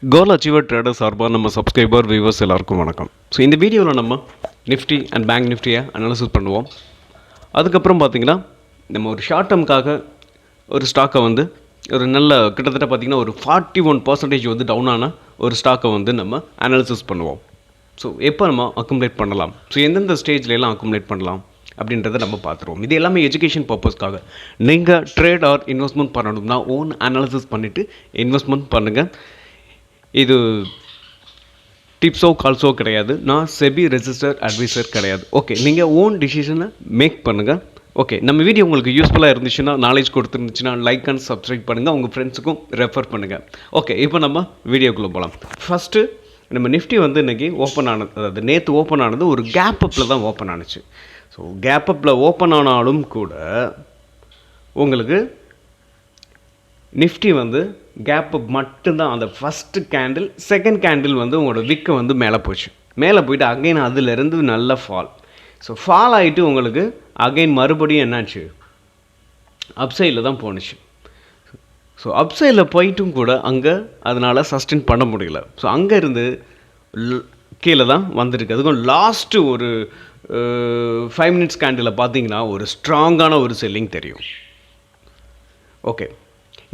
கோல் achiever trader சார்பாக நம்ம subscriber viewers எல்லாருக்கும் வணக்கம். ஸோ இந்த வீடியோவில் நம்ம நிஃப்டி அண்ட் பேங்க் நிஃப்டியை அனாலிசிஸ் பண்ணுவோம். அதுக்கப்புறம் பார்த்திங்கன்னா நம்ம ஒரு ஷார்ட் டேர்முக்காக ஒரு ஸ்டாக்கை வந்து ஒரு நல்ல கிட்டத்தட்ட பார்த்திங்கன்னா ஒரு 41% வந்து டவுனான ஒரு ஸ்டாக்கை வந்து நம்ம அனாலிசிஸ் பண்ணுவோம். ஸோ எப்போ நம்ம அக்குமுலேட் பண்ணலாம், ஸோ எந்தெந்த ஸ்டேஜ்லாம் அக்குமுலேட் பண்ணலாம் அப்படின்றத நம்ம பார்த்துருவோம். இது எல்லாமே எஜுகேஷன் பர்பஸ்க்காக. நீங்கள் ட்ரேட் ஆர் இன்வெஸ்ட்மெண்ட் பண்ணணும்னா ஓன் அனாலிசிஸ் பண்ணிவிட்டு இன்வெஸ்ட்மெண்ட் பண்ணுங்கள். இது டிப்ஸோ கால்ஸோ கிடையாது. நான் செபி ரெஜிஸ்டர்ட் அட்வைசர் கிடையாது. ஓகே, நீங்கள் ஓன் டிசிஷனை மேக் பண்ணுங்கள். ஓகே, நம்ம வீடியோ உங்களுக்கு யூஸ்ஃபுல்லாக இருந்துச்சுன்னா, நாலேஜ் கொடுத்துருந்துச்சுன்னா லைக் அண்ட் சப்ஸ்கிரைப் பண்ணுங்கள், உங்கள் ஃப்ரெண்ட்ஸுக்கும் ரெஃபர் பண்ணுங்கள். ஓகே, இப்போ நம்ம வீடியோக்குள்ளே போகலாம். ஃபஸ்ட்டு நம்ம நிஃப்டி வந்து இன்றைக்கி ஓப்பன் ஆனது, அதாவது நேற்று ஓப்பன் ஆனது ஒரு கேப் அப்பில் தான் ஓப்பன் ஆனிச்சு. ஸோ கேப் அப்பில் ஓப்பன் ஆனாலும் கூட உங்களுக்கு நிஃப்டி வந்து கேப் அப் மட்டும்தான். அந்த ஃபஸ்ட்டு கேண்டில், செகண்ட் கேண்டில் வந்து உங்களோட விக்கை வந்து மேலே போச்சு. மேலே போயிட்டு அகைன் அதிலேருந்து நல்ல ஃபால். ஸோ ஃபால் ஆகிட்டு உங்களுக்கு அகைன் மறுபடியும் என்னாச்சு, அப்சைடில் தான் போணுச்சு. ஸோ அப்சைடில் போயிட்டும் கூட அங்கே அதனால் சஸ்டெயின் பண்ண முடியல. ஸோ அங்கேருந்து கீழே தான் வந்திருக்கு. அதுக்கும் லாஸ்ட்டு ஒரு 5 மினிட்ஸ் கேண்டில் பார்த்தீங்கன்னா ஒரு ஸ்ட்ராங்கான ஒரு செல்லிங் தெரியும். ஓகே,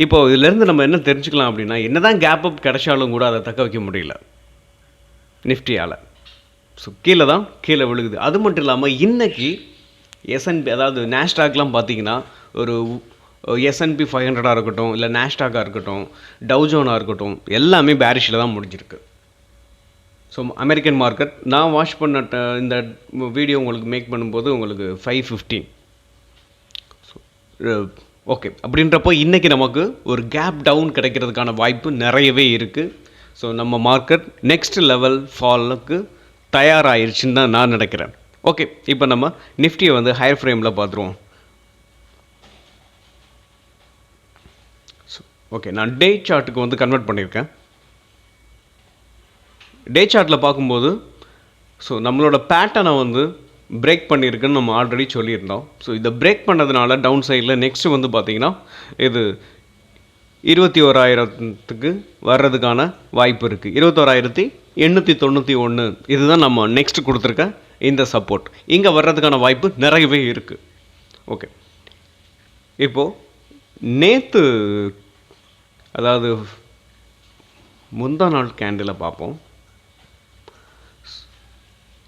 இப்போது இதிலேருந்து நம்ம என்ன தெரிஞ்சுக்கலாம் அப்படின்னா, என்ன தான் கேப் அப் கிடைச்சாலும் கூட அதை தக்க வைக்க முடியல நிஃப்டியால். ஸோ கீழே விழுகுது. அது மட்டும் இல்லாமல் இன்றைக்கி எஸ்என்பி, அதாவது நாஸ்டாக்லாம் பார்த்தீங்கன்னா ஒரு எஸ்என்பி 500 இருக்கட்டும், இல்லை நாஸ்டாக்காக இருக்கட்டும், டவுஜோனாக இருக்கட்டும், எல்லாமே பேரிஷில் தான் முடிஞ்சிருக்கு. ஸோ அமெரிக்கன் மார்க்கெட் நான் வாட்ச் பண்ண இந்த வீடியோ உங்களுக்கு மேக் பண்ணும்போது உங்களுக்கு 515. ஸோ ஓகே, அப்படின்றப்போ இன்றைக்கி நமக்கு ஒரு கேப் டவுன் கிடைக்கிறதுக்கான வாய்ப்பு நிறையவே இருக்குது. ஸோ நம்ம மார்க்கெட் நெக்ஸ்ட் லெவல் ஃபாலுக்கு தயாராகிருச்சுன்னு தான் நான் நினைக்கிறேன். ஓகே, இப்போ நம்ம நிஃப்டியை வந்து ஹையர் ஃப்ரேமில் பார்த்துருவோம். ஓகே, நான் டே சார்ட்டுக்கு வந்து கன்வெர்ட் பண்ணியிருக்கேன். டே சார்ட்டில் பார்க்கும்போது ஸோ நம்மளோட பேட்டர்னை வந்து பிரேக் பண்ணியிருக்குன்னு நம்ம ஆல்ரெடி சொல்லியிருந்தோம். ஸோ இதை பிரேக் பண்ணதுனால டவுன் சைடில் நெக்ஸ்ட்டு வந்து பார்த்திங்கன்னா இது 21,000க்கு வர்றதுக்கான வாய்ப்பு இருக்குது. 21,891 இதுதான் நம்ம நெக்ஸ்ட் கொடுத்துருக்க இந்த சப்போர்ட். இங்கே வர்றதுக்கான வாய்ப்பு நிறையவே இருக்குது. ஓகே, இப்போது நேற்று, அதாவது முந்தா நாள் கேண்டிலை பார்ப்போம்.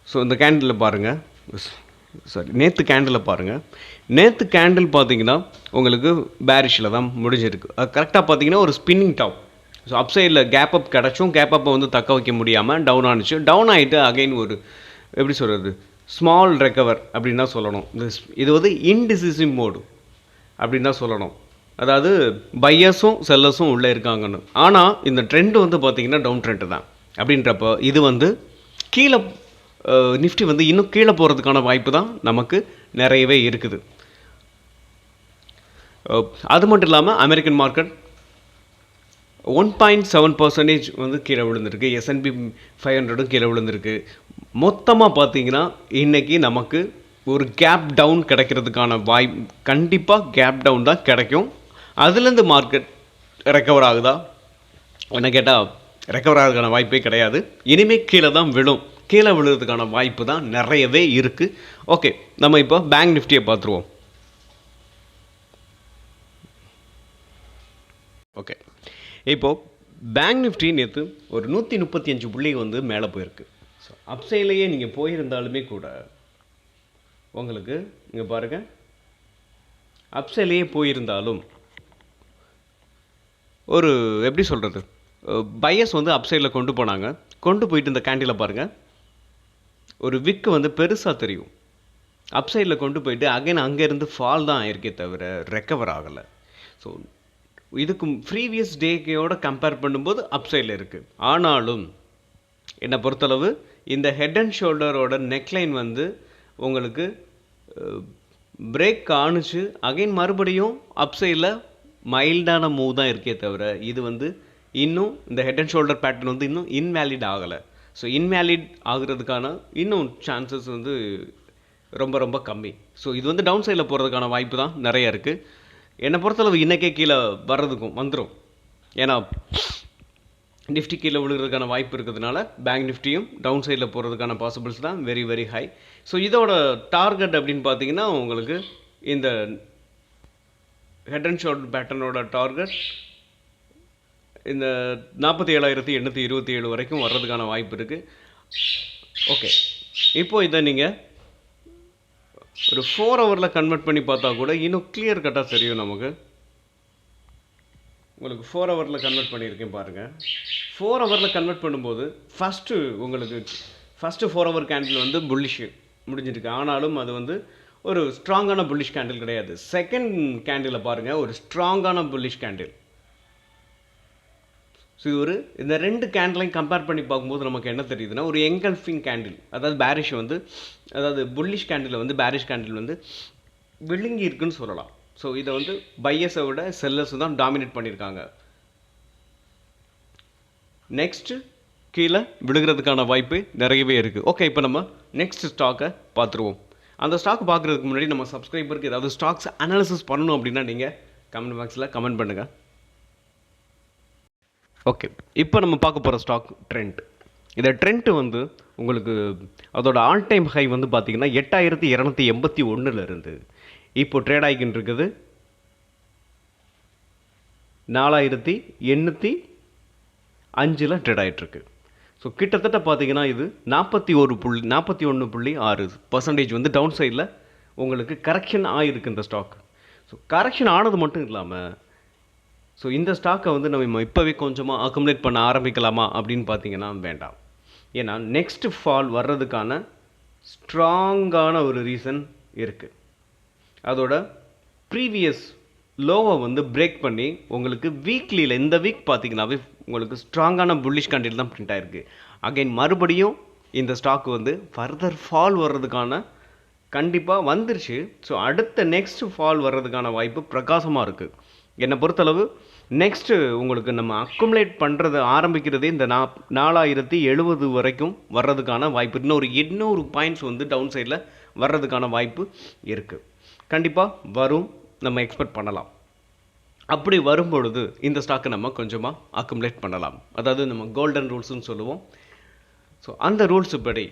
ஸோ இந்த கேண்டில் பாருங்கள், நேற்று கேண்டில் பாருங்கள். நேற்று கேண்டில் பார்த்தீங்கன்னா உங்களுக்கு பேரிஷில் தான் முடிஞ்சிருக்கு. அது கரெக்டாக பார்த்தீங்கன்னா ஒரு ஸ்பின்னிங் டாப். ஸோ அப்சைடில் கேப் அப் கிடச்சும் கேப் அப்பை வந்து தக்க வைக்க முடியாமல் டவுன் ஆனிச்சு. டவுன் ஆகிட்டு அகைன் ஒரு எப்படி சொல்கிறது, ஸ்மால் ரெக்கவர் அப்படின்னு தான் சொல்லணும். இது வந்து இன்டிசிசிவ் மோடு அப்படின்னு தான் சொல்லணும். அதாவது பையர்ஸும் செல்லர்ஸும் உள்ளே இருக்காங்கன்னு. ஆனால் இந்த ட்ரெண்டு வந்து பார்த்திங்கன்னா டவுன் ட்ரெண்டு தான். அப்படின்றப்போ இது வந்து கீழே நிஃப்டி வந்து இன்னும் கீழே போகிறதுக்கான வாய்ப்பு தான் நமக்கு நிறையவே இருக்குது. அது மட்டும் இல்லாமல் அமெரிக்கன் மார்க்கெட் 1.7% வந்து கீழே விழுந்திருக்கு. எஸ்என்பி 500 கீழே விழுந்திருக்கு. மொத்தமாக பார்த்தீங்கன்னா இன்றைக்கி நமக்கு ஒரு கேப் டவுன் கிடைக்கிறதுக்கான வாய்ப்பு, கண்டிப்பாக கேப் டவுன் தான் கிடைக்கும். அதுலேருந்து மார்க்கெட் ரெக்கவர் ஆகுதா என்ன கேட்டால் ரெக்கவர் ஆகிறதுக்கான வாய்ப்பே கிடையாது. இனிமேல் கீழே தான் விழும். கீழே விழுறதுக்கான வாய்ப்பு தான் நிறையவே இருக்குது. ஓகே, நம்ம இப்போ பேங்க் நிஃப்டியை பார்த்துருவோம். ஓகே, இப்போது பேங்க் நிஃப்டி நேற்று ஒரு 135 புள்ளி வந்து மேலே போயிருக்கு. ஸோ அப்சைட்லேயே நீங்கள் போயிருந்தாலுமே கூட உங்களுக்கு இங்கே பாருங்கள், அப்சைட்லேயே போயிருந்தாலும் ஒரு எப்படி சொல்கிறது, பையர்ஸ் வந்து அப்சைடில் கொண்டு போனாங்க. கொண்டு போயிட்டு இந்த கேண்டில் பாருங்கள், ஒரு விக்கு வந்து பெருசாக தெரியும். அப்சைடில் கொண்டு போயிட்டு அகைன் அங்கேருந்து ஃபால் தான் ஆயிருக்கே தவிர ரெக்கவர் ஆகலை. ஸோ இதுக்கு ப்ரீவியஸ் டேக்கையோட கம்பேர் பண்ணும்போது அப்சைடில் இருக்குது. ஆனாலும் என்னை பொறுத்தளவு இந்த ஹெட் அண்ட் ஷோல்டரோட நெக்லைன் வந்து உங்களுக்கு பிரேக் ஆணுச்சு. அகைன் மறுபடியும் அப்சைடில் மைல்டான மூவ் தான் இருக்கே தவிர இது வந்து இன்னும் இந்த ஹெட் அண்ட் ஷோல்டர் பேட்டர்ன் வந்து இன்னும் இன்வேலிட் ஆகலை. ஸோ இன்வேலிட் ஆகுறதுக்கான இன்னும் சான்சஸ் வந்து ரொம்ப ரொம்ப கம்மி. ஸோ இது வந்து டவுன் சைடில் போகிறதுக்கான வாய்ப்பு தான் நிறையா இருக்குது. என்னை பொறுத்தளவு இன்றைக்கே கீழே வர்றதுக்கும் வந்துடும். ஏன்னா நிஃப்டி கீழே விழுகிறதுக்கான வாய்ப்பு இருக்கிறதுனால பேங்க் நிஃப்டியும் டவுன் சைடில் போகிறதுக்கான பாசிபிள்ஸ் தான் வெரி வெரி ஹை. ஸோ இதோட டார்கெட் அப்படின்னு பார்த்தீங்கன்னா உங்களுக்கு இந்த ஹெட் அண்ட் ஷோல்டர் பேட்டர்னோட டார்கெட் இந்த 47,827 வரைக்கும் வர்றதுக்கான வாய்ப்பு இருக்குது. ஓகே, இப்போது இதை நீங்கள் ஒரு 4 ஹவரில் கன்வெர்ட் பண்ணி பார்த்தா கூட இன்னும் கிளியர் கட்டாக தெரியும் நமக்கு. உங்களுக்கு 4 ஹவரில் கன்வெர்ட் பண்ணியிருக்கேன் பாருங்கள். 4 ஹவரில் கன்வெர்ட் பண்ணும்போது உங்களுக்கு ஃபஸ்ட்டு 4 ஹவர் கேண்டில் வந்து புல்லிஷ் முடிஞ்சிருக்கு. ஆனாலும் அது வந்து ஒரு ஸ்ட்ராங்கான புல்லிஷ் கேண்டில் கிடையாது. செகண்ட் கேண்டில் பாருங்கள், ஒரு ஸ்ட்ராங்கான புல்லிஷ் கேண்டில். ஸோ இந்த 2 கேண்டிலையும் கம்பேர் பண்ணி பார்க்கும்போது நமக்கு என்ன தெரியுதுன்னா, ஒரு எங்கல்ஃபிங் கேண்டில், அதாவது பேரிஷ் வந்து, அதாவது புல்லிஷ் கேண்டில் வந்து பேரிஷ் கேண்டில் வந்து விழுங்கி இருக்குன்னு சொல்லலாம். ஸோ இதை வந்து பையர்ஸை விட செல்லர்ஸ் தான் டாமினேட் பண்ணியிருக்காங்க. நெக்ஸ்ட்டு கீழே விழுகிறதுக்கான வாய்ப்பு நிறையவே இருக்குது. ஓகே, இப்போ நம்ம நெக்ஸ்ட் ஸ்டாக்கை பார்த்துருவோம். அந்த ஸ்டாக் பார்க்குறதுக்கு முன்னாடி நம்ம சப்ஸ்கிரைபருக்கு ஏதாவது ஸ்டாக்ஸ் அனாலிசிஸ் பண்ணணும் அப்படின்னா நீங்கள் கமெண்ட் பாக்ஸில் கமெண்ட் பண்ணுங்கள். ஓகே, இப்போ நம்ம பார்க்க போகிற ஸ்டாக் ட்ரெண்ட். இந்த ட்ரெண்ட் வந்து உங்களுக்கு அதோட ஆல் டைம் ஹை வந்து பார்த்திங்கன்னா 8,281 இருந்து இப்போ ட்ரேட் ஆகிக்கிட்டு இருக்குது 4,805 ட்ரேட் ஆகிட்டுருக்கு. ஸோ கிட்டத்தட்ட பார்த்தீங்கன்னா இது 41.6% வந்து டவுன் சைடில் உங்களுக்கு கரெக்ஷன் ஆகிருக்கு இந்த ஸ்டாக். ஸோ கரெக்ஷன் ஆனது மட்டும் இல்லாமல், ஸோ இந்த ஸ்டாக்கை வந்து நம்ம இப்போவே கொஞ்சமாக அக்குமுலேட் பண்ண ஆரம்பிக்கலாமா அப்படின்னு பார்த்தீங்கன்னா வேண்டாம். ஏன்னா நெக்ஸ்ட் ஃபால் வர்றதுக்கான ஸ்ட்ராங்கான ஒரு ரீசன் இருக்குது. அதோட ப்ரீவியஸ் லோவை வந்து பிரேக் பண்ணி உங்களுக்கு வீக்லியில் இந்த வீக் பார்த்தீங்கன்னாவே உங்களுக்கு ஸ்ட்ராங்கான புல்லிஷ் கேண்டில் தான் பிரிண்ட் ஆகிருக்கு. அகைன் மறுபடியும் இந்த ஸ்டாக் வந்து ஃபர்தர் ஃபால் வர்றதுக்கான கண்டிப்பாக வந்துருச்சு. ஸோ அடுத்த நெக்ஸ்ட் ஃபால் வர்றதுக்கான வாய்ப்பு பிரகாசமாக இருக்குது. என்னை பொறுத்தளவு நெக்ஸ்ட்டு உங்களுக்கு நம்ம அக்குமுலேட் பண்ணுறது ஆரம்பிக்கிறதே இந்த 4,070 வரைக்கும் வர்றதுக்கான வாய்ப்பு, இன்னொரு 800 பாயிண்ட்ஸ் வந்து டவுன் சைடில் வர்றதுக்கான வாய்ப்பு இருக்குது. கண்டிப்பாக வரும், நம்ம எக்ஸ்பெக்ட் பண்ணலாம். அப்படி வரும்பொழுது இந்த ஸ்டாக்கை நம்ம கொஞ்சமாக அக்குமுலேட் பண்ணலாம். அதாவது நம்ம கோல்டன் ரூல்ஸ்னு சொல்லுவோம். ஸோ அந்த ரூல்ஸு படி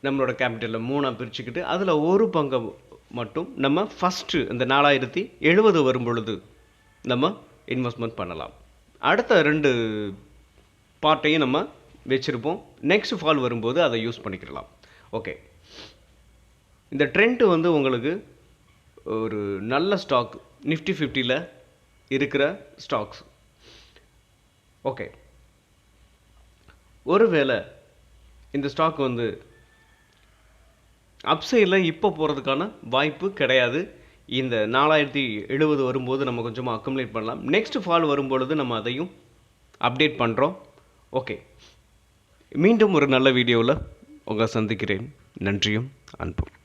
நம்மளோட கேபிட்டலில் 3 பிரிச்சுக்கிட்டு அதில் ஒரு பங்கை மட்டும் நம்ம ஃபஸ்ட்டு இந்த 4,070 வரும் பொழுது நம்ம இன்வெஸ்ட்மெண்ட் பண்ணலாம். அடுத்த 2 பார்ட்டையும் நம்ம வச்சுருப்போம். நெக்ஸ்ட் ஃபால் வரும்போது அதை யூஸ் பண்ணிக்கிடலாம். ஓகே, இந்த ட்ரெண்ட் வந்து உங்களுக்கு ஒரு நல்ல ஸ்டாக், நிஃப்டி 50ல் இருக்கிற ஸ்டாக்ஸ். ஓகே, ஒருவேளை இந்த ஸ்டாக் வந்து அப்சைடில் இப்போ போகிறதுக்கான வாய்ப்பு கிடையாது. இந்த 4,070 வரும்போது நம்ம கொஞ்சமாக அக்குமுலேட் பண்ணலாம். நெக்ஸ்ட் ஃபால் வரும்பொழுது நம்ம அதையும் அப்டேட் பண்ணுறோம். ஓகே, மீண்டும் ஒரு நல்ல வீடியோவில் உங்களை சந்திக்கிறேன். நன்றியும் அன்பும்.